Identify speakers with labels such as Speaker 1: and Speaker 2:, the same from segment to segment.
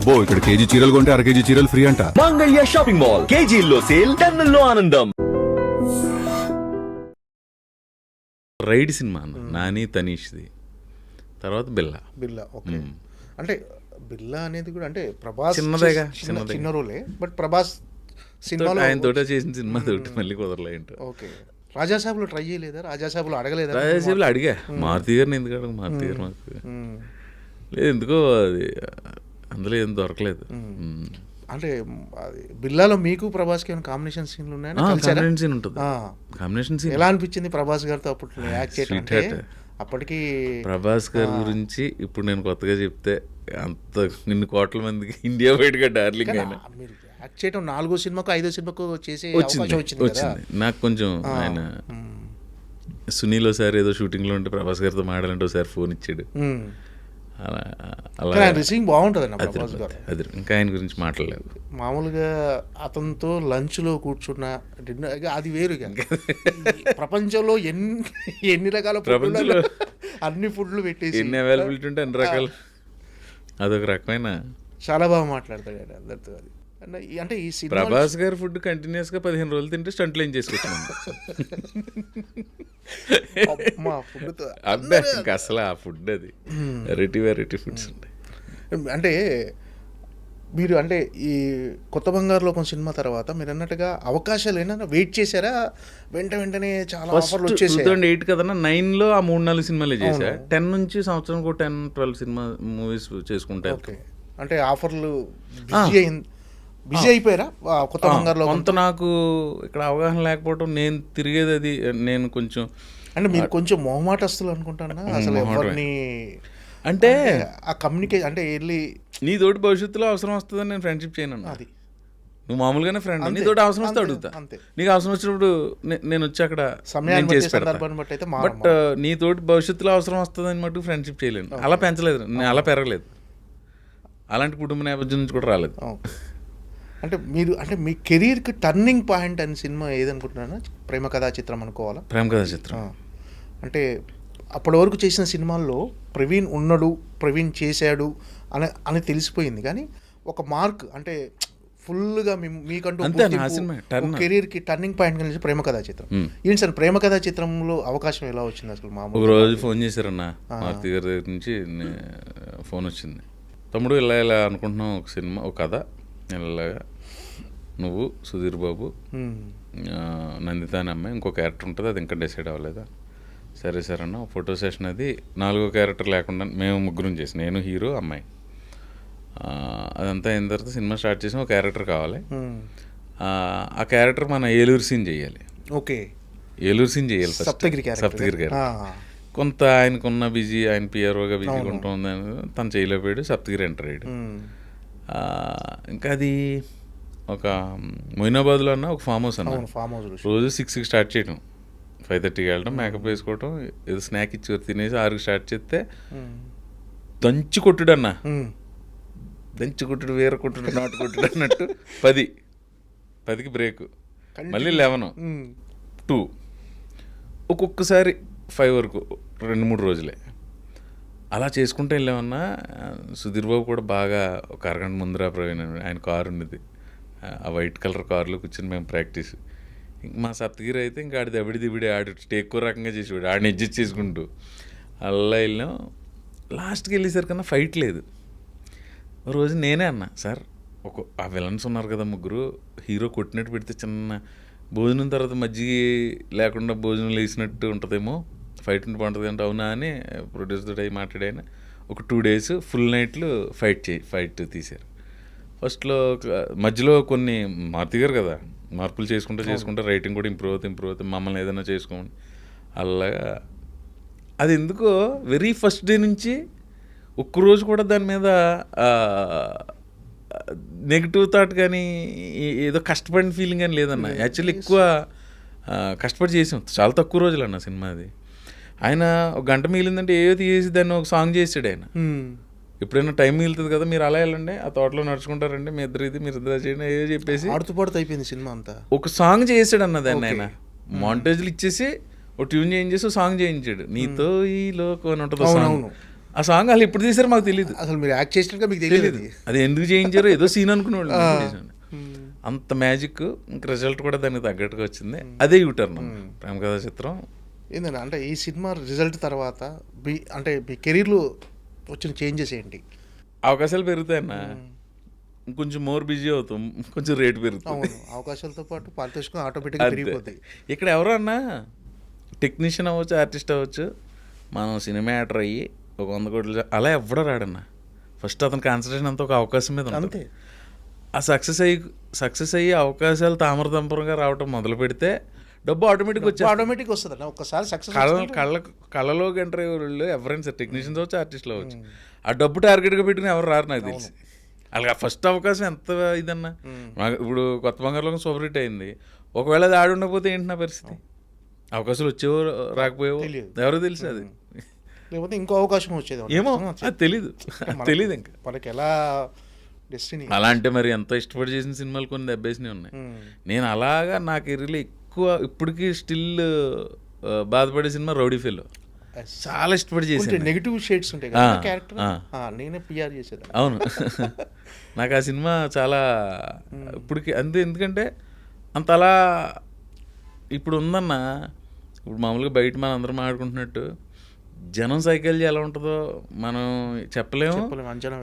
Speaker 1: అబ్బో ఇక్కడ కేజీ చీరలు కొంటే అర కేజీ చీరలు ఫ్రీ అంట.
Speaker 2: మంగళ్య షాపింగ్ మాల్, కేజీల్లో సేల్, టన్నుల్లో ఆనందం.
Speaker 3: రైడ్ సినిమా అన్న, నాని తనీష్ది, తర్వాత బిల్లా.
Speaker 4: ఓకే. అంటే బిల్లా అనేది కూడా అంటే ప్రభాస్
Speaker 3: చిన్నదేగా,
Speaker 4: చిన్న రోలే, బట్ ప్రభాస్ సినిమాలో
Speaker 3: ఆయన తోట చేసిన సినిమా తోటి మళ్ళీ కుదరలే ఏంటో.
Speaker 4: ఓకే. రాజాసాబులో ట్రై చేయలేదా? రాజాసాబులో అడగలేదా?
Speaker 3: రాజాసేపులు అడిగా, మారుతి గారిని ఎందుకు అడగ, మారుతి గారు మాకు లేదు ఎందుకో అది అందులో ఏం దొరకలేదు.
Speaker 4: అంటే బిల్లాలో మీకు ప్రభాస్కి ఏమైనా కాంబినేషన్ సీన్లు ఉన్నాయా?
Speaker 3: కాంబినేషన్ సీన్ ఉంటుంది. కాంబినేషన్ సీన్
Speaker 4: ఎలా అనిపించింది ప్రభాస్ గారితో అప్పట్లో యాక్ట్ చేయడం? అప్పటికి
Speaker 3: ప్రభాస్ గారి గురించి ఇప్పుడు నేను కొత్తగా చెప్తే అంత ఇన్ని కోట్ల మందికి ఇండియా బయటగా డార్లింగ్ అయినా.
Speaker 4: మీరు యాక్ట్ చేయడం 4వ సినిమాకు 5వ సినిమాకు చేసే
Speaker 3: వచ్చింది నాకు కొంచెం. ఆయన సునీల్ ఒకసారి ఏదో షూటింగ్లో ఉంటే ప్రభాస్ గారితో మాడాలంటే ఒకసారి ఫోన్ ఇచ్చాడు. అలా
Speaker 4: రిసీవింగ్ బాగుంటుంది అన్న ప్రభాస్ గారు.
Speaker 3: అది ఇంకా ఆయన గురించి మాట్లాడలేదు.
Speaker 4: మామూలుగా అతనితో లంచ్లో కూర్చున్న డిన్నర్ అది వేరుగా. ప్రపంచంలో ఎన్ని రకాల
Speaker 3: ప్రపంచంలో
Speaker 4: అన్ని ఫుడ్లు పెట్టేసి
Speaker 3: ఎన్ని అవైలబిలిటీ ఉంటే అన్ని రకాలు, అదొక రకమైన
Speaker 4: చాలా బాగా మాట్లాడతాడు అందరితో. అది అంటే ఈ సినిమా
Speaker 3: ప్రభాస్ గారి ఫుడ్ కంటిన్యూస్ గా 15 రోజులు తింటే స్టంట్లు ఏం చేసుకుంటున్నాం. అబ్బే ఇంకా అసలు ఆ ఫుడ్ అది వెరైటీ ఫుడ్స్ ఉంటాయి.
Speaker 4: అంటే మీరు అంటే ఈ కొత్త బంగారు లోకం సినిమా తర్వాత మీరు అన్నట్టుగా అవకాశాలు ఏమైనా వెయిట్ చేశారా? వెంటనే చాలా ఆఫర్లు వచ్చేసాయి.
Speaker 3: 2008 కదన్నా, 9లో ఆ 3-4 సినిమాలే చేశా. 10 నుంచి సంవత్సరానికి 10-12 సినిమా మూవీస్ చేసుకుంటా.
Speaker 4: ఓకే. అంటే ఆఫర్లు బిజీ అయిపోయారా కొత్త బంగారులో?
Speaker 3: కొంత నాకు ఇక్కడ అవగాహన లేకపోవడం, నేను తిరిగేది అది, నేను కొంచెం
Speaker 4: అంటే మీరు కొంచెం మొహమాటస్తులు అనుకుంటానా అసలు ఎవరిని
Speaker 3: అంటే
Speaker 4: ఆ కమ్యూనికేషన్ అంటే వెళ్ళి
Speaker 3: నీ తోటి భవిష్యత్తులో అవసరం వస్తుందని నేను ఫ్రెండ్షిప్ చేయను. అది నువ్వు మామూలుగానే ఫ్రెండ్, నీ తోటి అవసరం వస్తే అడుగుతా. నీకు అవసరం వచ్చినప్పుడు నేను వచ్చి అక్కడ చేసి పెడతా. బట్ నీ తోటి భవిష్యత్తులో అవసరం వస్తుందని మటుకు ఫ్రెండ్షిప్ చేయలేను. అలా పెంచలేదు, నేను అలా పెరగలేదు, అలాంటి కుటుంబ నేపథ్యం నుంచి కూడా రాలేదు.
Speaker 4: అంటే మీరు అంటే మీ కెరీర్కి టర్నింగ్ పాయింట్ అని సినిమా ఏదనుకుంటున్నారా? ప్రేమ కథా చిత్రం అనుకోవాలా?
Speaker 3: ప్రేమ కథా చిత్రం
Speaker 4: అంటే అప్పటి వరకు చేసిన సినిమాల్లో ప్రవీణ్ ఉన్నాడు, ప్రవీణ్ చేశాడు అని తెలిసిపోయింది, కానీ ఒక మార్క్ అంటే ఫుల్గా మీకంటూ కెరీర్కి టర్నింగ్ పాయింట్ కలిసి ప్రేమ కథా చిత్రం. ఏంటి సార్ ప్రేమ కథా చిత్రంలో అవకాశం ఎలా వచ్చింది అసలు?
Speaker 3: ఒక రోజు ఫోన్ చేశారన్న మారుతి గారి దగ్గర నుంచి, ఫోన్ వచ్చింది, తమ్ముడు ఇలా అనుకుంటున్నాం ఒక సినిమా, ఒక కథ, ఇలాగా నువ్వు, సుధీర్ బాబు, నందిత అనే అమ్మాయి, ఇంకో క్యారెక్టర్ ఉంటుంది, అది ఇంకా డిసైడ్ అవ్వలేదా? సరే సార్ అన్న, ఫోటో సెషన్ అది 4వ క్యారెక్టర్ లేకుండా మేము ముగ్గురం చేసి, నేను హీరో అమ్మాయి, అదంతా అయిన తర్వాత సినిమా స్టార్ట్ చేసి ఒక క్యారెక్టర్ కావాలి. ఆ క్యారెక్టర్ మన ఏలూరు సీన్ చేయాలి.
Speaker 4: ఓకే.
Speaker 3: ఏలూరు సీన్ చేయాలి,
Speaker 4: సప్తగిరి
Speaker 3: క్యారెక్టర్. కొంత ఆయనకున్న బిజీ, ఆయన పిఆర్ఓగా బిజీగా ఉంటుందని తను చేయలేకపోయాడు, సప్తగిరి ఎంటర్ అయ్యాడు. ఇంకా అది ఒక మొయినాబాద్లో అన్న ఒక ఫామ్ హౌస్ అన్న, రోజు 6కి స్టార్ట్ చేయడం, 5:30కి వెళ్ళడం, మేకప్ వేసుకోవడం, ఏదో స్నాక్ ఇచ్చి తినేసి 6కి స్టార్ట్ చేస్తే దంచి కొట్టుడు అన్న, దంచి కొట్టుడు, వేర కొట్టుడు, నాటు కొట్టుడు అన్నట్టు 10కి బ్రేక్, మళ్ళీ 11, 2, ఒక్కొక్కసారి 5 వరకు 2-3 రోజులే అలా చేసుకుంటే వెళ్ళామన్నా. సుధీర్ బాబు కూడా బాగా ఒక అరగంట ముందర ప్రవీణ్, ఆయన కారు ఉండేది, ఆ వైట్ కలర్ కారులో కూర్చొని మేము ప్రాక్టీస్. మా సప్తగిరి అయితే ఇంకా ఆడి దబిడి ఆడు ఎక్కువ రకంగా చేసేవాడు, ఆడిని అడ్జస్ట్ చేసుకుంటూ అలా వెళ్ళాం. లాస్ట్కి వెళ్ళేసరికన్నా ఫైట్ లేదు. ఒక రోజు నేనే అన్నా, సార్ ఆ విలన్స్ ఉన్నారు కదా ముగ్గురు, హీరో కొట్టినట్టు పెడితే చిన్న భోజనం తర్వాత మజ్జిగ లేకుండా భోజనం వేసినట్టు ఉంటుందేమో, ఫైట్ ఉంటే బాగుంటుంది అంటే, అవునా అని ప్రొడ్యూసర్ అయ్యి మాట్లాడాయన. ఒక 2 days ఫుల్ నైట్లు ఫైట్ తీశారు. ఫస్ట్లో మధ్యలో కొన్ని మారుతి గారు కదా, మార్పులు చేసుకుంటే రైటింగ్ కూడా ఇంప్రూవ్ అవుతుంది, మమ్మల్ని ఏదైనా చేసుకోండి అలాగా. అది ఎందుకో వెరీ ఫస్ట్ డే నుంచి ఒక్కరోజు కూడా దాని మీద నెగిటివ్ థాట్ కానీ ఏదో కష్టపడిన ఫీలింగ్ అని లేదన్న. యాక్చువల్లీ ఎక్కువ కష్టపడి చేసాం, చాలా తక్కువ రోజులు అన్న సినిమా అది. ఆయన ఒక గంట మిగిలిందంటే ఏదో తీసి దాన్ని ఒక సాంగ్ చేసాడు ఆయన. ఎప్పుడైనా టైం మిగులుతుంది కదా, మీరు అలా వెళ్ళండి, ఆ తోటలో నడుచుకుంటారండి, మీ ఇద్దరు చేయండి ఏదో చెప్పేసి
Speaker 4: ఆడుతూ అయిపోయింది సినిమా అంతా.
Speaker 3: ఒక సాంగ్ చేసాడు అన్న దాన్ని ఆయన. మాంటేజ్లు ఇచ్చేసి ఒక ట్యూన్ చేయించేసి సాంగ్ చేయించాడు, నీతో ఈ లోకం అని ఉంటుంది సాంగ్. ఆ సాంగ్ వాళ్ళు ఎప్పుడు తీసారో మాకు తెలియదు.
Speaker 4: అసలు మీరు యాక్ట్ చేసినట్టుగా మీకు తెలియదు.
Speaker 3: అది ఎందుకు చేయించారో ఏదో సీన్ అనుకునేవాళ్ళు. అంత మ్యాజిక్. ఇంక రిజల్ట్ కూడా దానికి తగ్గట్టుగా వచ్చింది. అదే యూటర్న్ ప్రేమ కథా చిత్రం.
Speaker 4: ఏంటంటే అంటే ఈ సినిమా రిజల్ట్ తర్వాత అంటే మీ కెరీర్లో వచ్చిన చేంజెస్ ఏంటి?
Speaker 3: అవకాశాలు పెరుగుతాయన్న, కొంచెం మోర్ బిజీ అవుతాం, కొంచెం రేటు పెరుగుతుంది.
Speaker 4: అవును, అవకాశాలతో పాటు పారితోషికం ఆటోమేటిక్గా పెరిగిపోతాయి.
Speaker 3: ఇక్కడ ఎవరో అన్నా టెక్నీషియన్ అవ్వచ్చు, ఆర్టిస్ట్ అవ్వచ్చు, మనం సినిమా యాక్టర్ అయ్యి ఒక 100 కోట్లు అలా ఎవడో రాడన్నా. ఫస్ట్ అతని కాన్సన్ట్రేషన్ అంతా ఒక అవకాశం మీద ఉంటుంది. ఆ సక్సెస్ అయ్యి అవకాశాలు తామరతంపరంగా రావటం మొదలు పెడితే డబ్బు ఆటోమేటిక్
Speaker 4: వస్తుంది. ఒక్కసారి సక్సెస్
Speaker 3: కళ్ళలోకి ఎంటర్ అయ్యే వాళ్ళు ఎవరైనా సరే టెక్నీషియన్స్ అవ్వచ్చు, ఆర్టిస్టులు అవ్వచ్చు, ఆ డబ్బు టార్గెట్గా పెట్టుకుని ఎవరు రారు నాకు తెలిసి. అలాగే ఫస్ట్ అవకాశం ఎంత ఇదన్నా. ఇప్పుడు కొత్త బంగారులో సూపర్ హిట్ అయింది. ఒకవేళ అది ఆడి ఉండకపోతే ఏంటి నా పరిస్థితి? అవకాశాలు వచ్చేవో రాకపోయేవో ఎవరో తెలుసు. అది
Speaker 4: లేకపోతే ఇంకో అవకాశం వచ్చేది
Speaker 3: ఏమో అది తెలీదు ఇంకా
Speaker 4: మనకి ఎలా డెస్టినీ.
Speaker 3: అలా అంటే మరి ఎంతో ఇష్టపడి చేసిన సినిమాలు కొన్ని దెబ్బేసినవి ఉన్నాయి. నేను అలాగా నా కెరీర్లో ఎక్కువ ఇప్పటికీ స్టిల్ బాధపడే సినిమా రౌడీ ఫెలో. చాలా ఇష్టపడి చేసాను.
Speaker 4: నెగిటివ్ షేడ్స్ ఉంటాయి కదా క్యారెక్టర్, నేనే పిఆర్ చేసేది.
Speaker 3: అవును, నాకు ఆ సినిమా చాలా ఇప్పటికి అంతే. ఎందుకంటే అంత అలా ఇప్పుడు ఉందన్న. ఇప్పుడు మామూలుగా బయట మనం అందరం మాట్లాడుకుంటున్నట్టు జనం సైకాలజీ ఎలా ఉంటుందో మనం చెప్పలేము.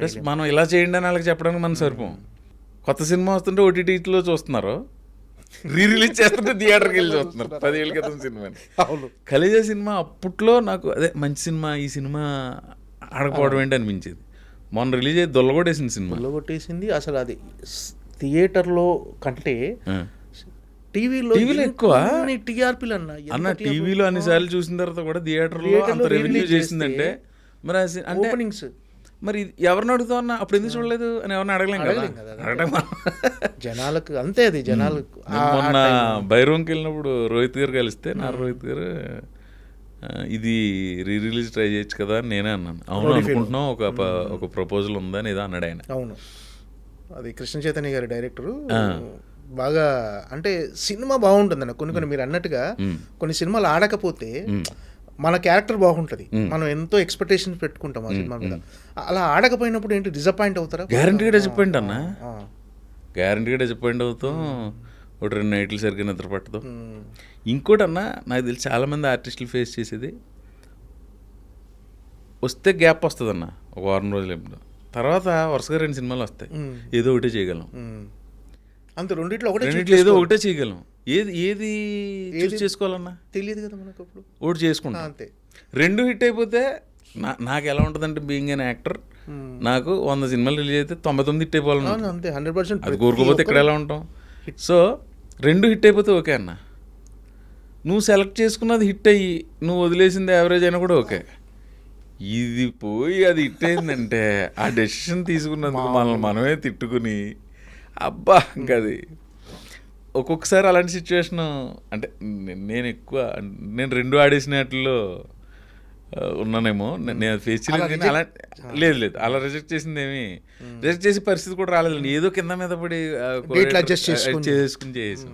Speaker 3: ప్లస్ మనం ఇలా చేయండి అని వాళ్ళకి చెప్పడానికి మనం సరిపోం. కొత్త సినిమా వస్తుంటే ఓటీటీలో చూస్తున్నారు, రిలీజ్ చేస్తుంటే థియేటర్కి వెళ్ళి చూస్తున్నారు. 10 ఏళ్ళ క్రితం సినిమాని. ఖలేజా సినిమా అప్పట్లో నాకు అదే మంచి సినిమా, ఈ సినిమా ఆడకపోవడం ఏంటి అనిపించేది. మొన్న రిలీజ్ అయ్యి దొల్లగొట్టేసింది సినిమా.
Speaker 4: దొల్లగొట్టేసింది అసలు. అది థియేటర్లో కంటే టీవీలో
Speaker 3: ఎక్కువ
Speaker 4: టీఆర్పీలు
Speaker 3: అన్న. టీవీలో అన్నిసార్లు చూసిన తర్వాత కూడా థియేటర్లో అంత రెవెన్యూ చేసిందంటే మరి అంటే మరి ఎవరిని అడుగుతావు అన్న, అప్పుడు ఎందుకు చూడలేదు అని ఎవరిని అడగలేం కదా
Speaker 4: జనాలకు. అంతే అది జనాలకు.
Speaker 3: మొన్న బైరోంకి వెళ్ళినప్పుడు రోహిత్ గారు కలిస్తే రోహిత్ గారు ఇది రిలీజ్ ట్రై చేయొచ్చు కదా అని నేనే అన్నాను. అవును అనుకుంటున్నాం, ఒక ప్రపోజల్ ఉందని ఏదో అన్నాడు ఆయన.
Speaker 4: అవును, అది కృష్ణ చైతన్య గారి డైరెక్టరు. బాగా అంటే సినిమా బాగుంటుందన్న. కొన్ని మీరు అన్నట్టుగా కొన్ని సినిమాలు ఆడకపోతే మన క్యారెక్టర్ బాగుంటుంది, మనం ఎంతో ఎక్స్పెక్టేషన్స్ పెట్టుకుంటాం ఆ సినిమా మీద. అలా ఆడకపోయినప్పుడు ఏంటి డిసప్పాయింట్ అవుతారా?
Speaker 3: గ్యారంటీగా డిసప్పాయింట్ అన్న, గ్యారంటీగా డిసప్పాయింట్ అవుతాం. ఒక 2 నైట్లు సరిగ్గా నిద్ర పట్టదు. ఇంకోటి అన్న, నాకు తెలిసి చాలామంది ఆర్టిస్టులు ఫేస్ చేసేది, వస్తే గ్యాప్ వస్తుంది అన్న ఒక 1 వారం రోజులు. ఎప్పుడు తర్వాత వరుసగా 2 సినిమాలు వస్తాయి, ఏదో ఒకటే చేయగలం.
Speaker 4: అంతే, రెండిట్లో
Speaker 3: ఏదో ఒకటే చేయగలం. ఏది చూస్ చేసుకోవాలన్నా
Speaker 4: తెలియదు కదా మనకు. అప్పుడు
Speaker 3: ఒకటి చేసుకుంటాం అంతే. 2 హిట్ అయిపోతే నాకు ఎలా ఉంటుందంటే, బీయింగ్ అన్ యాక్టర్, నాకు 100 సినిమాలు రిలీజ్ అయితే 99 హిట్ అయిపోవాలన్నా.
Speaker 4: అంతే, 100%.
Speaker 3: అది కోరుకోపోతే ఇక్కడ ఎలా ఉంటాం? సో 2 హిట్ అయిపోతే ఓకే అన్న. నువ్వు సెలెక్ట్ చేసుకున్నది హిట్ అయ్యి నువ్వు వదిలేసింది యావరేజ్ అయినా కూడా ఓకే. ఇది పోయి అది హిట్ అయిందంటే ఆ డెసిషన్ తీసుకున్నందుకు మనమే తిట్టుకుని అబ్బా. ఇంకా అది ఒక్కొక్కసారి అలాంటి సిచ్యువేషన్ అంటే నేను 2 ఆడేసినట్లో ఉన్నానేమో. నేను ఫేస్ చేయలేదు. అలా లేదు అలా రిజెక్ట్ చేసింది ఏమి రిజెక్ట్ చేసే పరిస్థితి కూడా రాలేదండి. ఏదో కింద మీద పడి చేసుకుని చేసాం.